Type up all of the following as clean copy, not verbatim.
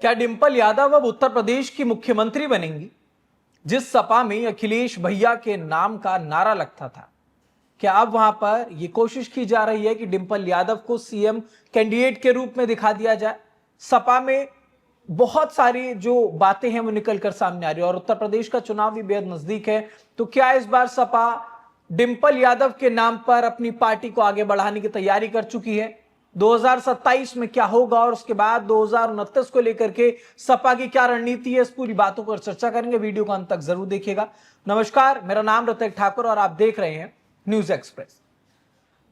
क्या डिंपल यादव अब उत्तर प्रदेश की मुख्यमंत्री बनेंगी? जिस सपा में अखिलेश भैया के नाम का नारा लगता था, क्या अब वहां पर यह कोशिश की जा रही है कि डिंपल यादव को सीएम कैंडिडेट के रूप में दिखा दिया जाए? सपा में बहुत सारी जो बातें हैं वो निकलकर सामने आ रही है और उत्तर प्रदेश का चुनाव भी बेहद नजदीक है। तो क्या इस बार सपा डिंपल यादव के नाम पर अपनी पार्टी को आगे बढ़ाने की तैयारी कर चुकी है? 2027 में क्या होगा और उसके बाद 2029 को लेकर के सपा की क्या रणनीति है, इस पूरी बातों पर चर्चा करेंगे। वीडियो को अंत तक जरूर देखिएगा। नमस्कार, मेरा नाम ऋतिक ठाकुर और आप देख रहे हैं न्यूज एक्सप्रेस।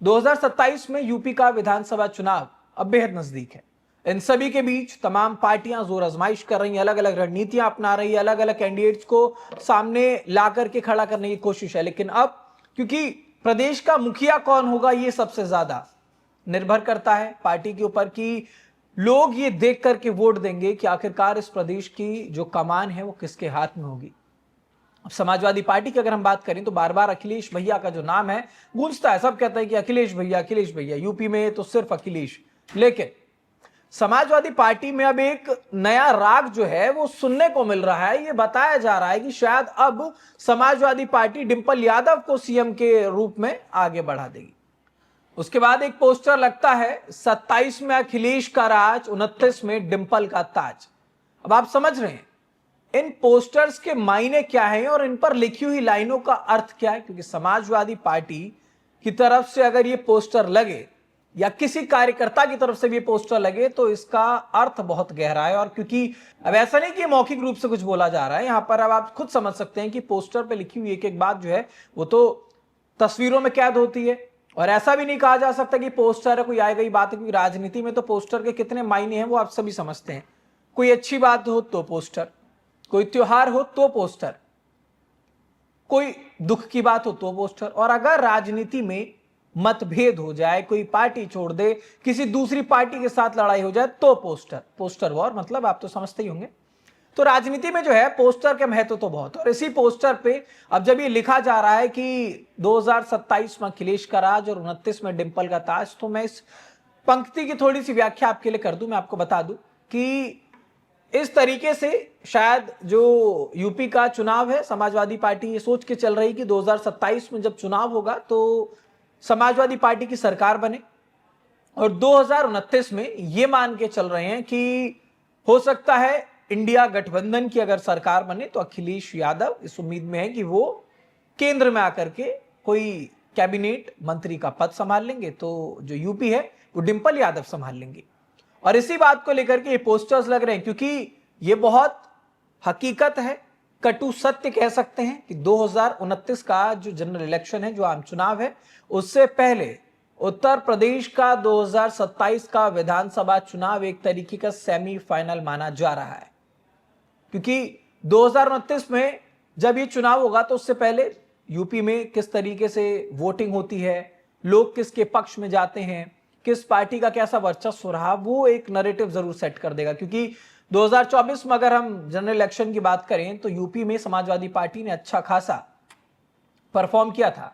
2027 में यूपी का विधानसभा चुनाव अब बेहद नजदीक है। इन सभी के बीच तमाम पार्टियां जोर आजमाइश कर रही हैं, अलग अलग रणनीतियां अपना रही है, अलग अलग कैंडिडेट्स को सामने ला करके खड़ा करने की कोशिश है। लेकिन अब क्योंकि प्रदेश का मुखिया कौन होगा, यह सबसे ज्यादा निर्भर करता है पार्टी के ऊपर कि लोग ये देख करके वोट देंगे कि आखिरकार इस प्रदेश की जो कमान है वो किसके हाथ में होगी। अब समाजवादी पार्टी की अगर हम बात करें तो बार बार अखिलेश भैया का जो नाम है गूंजता है। सब कहते हैं कि अखिलेश भैया, यूपी में तो सिर्फ अखिलेश। लेकिन समाजवादी पार्टी में अब एक नया राग जो है वो सुनने को मिल रहा है। ये बताया जा रहा है कि शायद अब समाजवादी पार्टी डिंपल यादव को सीएम के रूप में आगे बढ़ा देगी। उसके बाद एक पोस्टर लगता है 27 में अखिलेश का राज, 29 में डिंपल का ताज। अब आप समझ रहे हैं इन पोस्टर्स के मायने क्या हैं और इन पर लिखी हुई लाइनों का अर्थ क्या है। क्योंकि समाजवादी पार्टी की तरफ से अगर ये पोस्टर लगे या किसी कार्यकर्ता की तरफ से भी पोस्टर लगे तो इसका अर्थ बहुत गहरा है। और क्योंकि अब ऐसा नहीं कि मौखिक रूप से कुछ बोला जा रहा है यहां पर, अब आप खुद समझ सकते हैं कि पोस्टर पे लिखी हुई एक एक बात जो है वो तो तस्वीरों में कैद होती है। और ऐसा भी नहीं कहा जा सकता कि पोस्टर है कोई आई गई बात है, क्योंकि राजनीति में तो पोस्टर के कितने मायने हैं वो आप सभी समझते हैं। कोई अच्छी बात हो तो पोस्टर, कोई त्योहार हो तो पोस्टर, कोई दुख की बात हो तो पोस्टर, और अगर राजनीति में मतभेद हो जाए, कोई पार्टी छोड़ दे, किसी दूसरी पार्टी के साथ लड़ाई हो जाए तो पोस्टर, पोस्टर वॉर, मतलब आप तो समझते ही होंगे। तो राजनीति में जो है पोस्टर के महत्व तो बहुत। और इसी पोस्टर पे अब जब ये लिखा जा रहा है कि 2027 में अखिलेश का राज और 29 में डिंपल का ताज, तो मैं इस पंक्ति की थोड़ी सी व्याख्या आपके लिए कर दूं। मैं आपको बता दूं कि इस तरीके से शायद जो यूपी का चुनाव है, समाजवादी पार्टी ये सोच के चल रही कि 2027 में जब चुनाव होगा तो समाजवादी पार्टी की सरकार बने, और 2029 में ये मान के चल रहे हैं कि हो सकता है इंडिया गठबंधन की अगर सरकार बने तो अखिलेश यादव इस उम्मीद में है कि वो केंद्र में आकर के कोई कैबिनेट मंत्री का पद संभाल लेंगे, तो जो यूपी है वो डिंपल यादव संभाल लेंगे। और इसी बात को लेकर के ये पोस्टर्स लग रहे हैं क्योंकि ये बहुत हकीकत है, कटु सत्य कह सकते हैं कि 2029 का जो जनरल इलेक्शन है, जो आम चुनाव है, उससे पहले उत्तर प्रदेश का 2027 का विधानसभा चुनाव एक तरीके का सेमीफाइनल माना जा रहा है। क्योंकि 2029 में जब ये चुनाव होगा तो उससे पहले यूपी में किस तरीके से वोटिंग होती है, लोग किसके पक्ष में जाते हैं, किस पार्टी का कैसा वर्चस्व रहा, वो एक नैरेटिव जरूर सेट कर देगा। क्योंकि 2024 में अगर हम जनरल इलेक्शन की बात करें तो यूपी में समाजवादी पार्टी ने अच्छा खासा परफॉर्म किया था।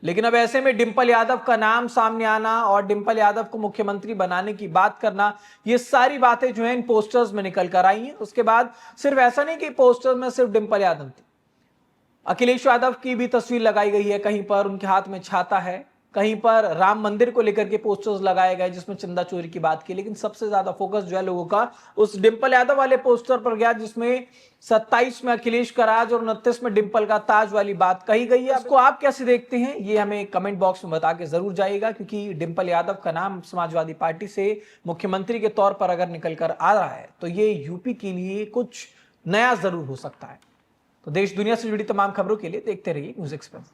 लेकिन अब ऐसे में डिंपल यादव का नाम सामने आना और डिंपल यादव को मुख्यमंत्री बनाने की बात करना, ये सारी बातें जो हैं इन पोस्टर्स में निकल कर आई हैं। उसके बाद सिर्फ ऐसा नहीं कि पोस्टर में सिर्फ डिंपल यादव थी, अखिलेश यादव की भी तस्वीर लगाई गई है। कहीं पर उनके हाथ में छाता है, कहीं पर राम मंदिर को लेकर के पोस्टर्स लगाए गए जिसमें चंदा चोरी की बात की। लेकिन सबसे ज्यादा फोकस जो है लोगों का उस डिंपल यादव वाले पोस्टर पर गया जिसमें 27 में अखिलेश का राज और 29 में डिंपल का ताज वाली बात कही गई है। इसको आप कैसे देखते हैं ये हमें कमेंट बॉक्स में बता के जरूर जाइएगा। क्योंकि डिंपल यादव का नाम समाजवादी पार्टी से मुख्यमंत्री के तौर पर अगर निकल कर आ रहा है तो ये यूपी के लिए कुछ नया जरूर हो सकता है। तो देश दुनिया से जुड़ी तमाम खबरों के लिए देखते रहिए न्यूज एक्सप्रेस।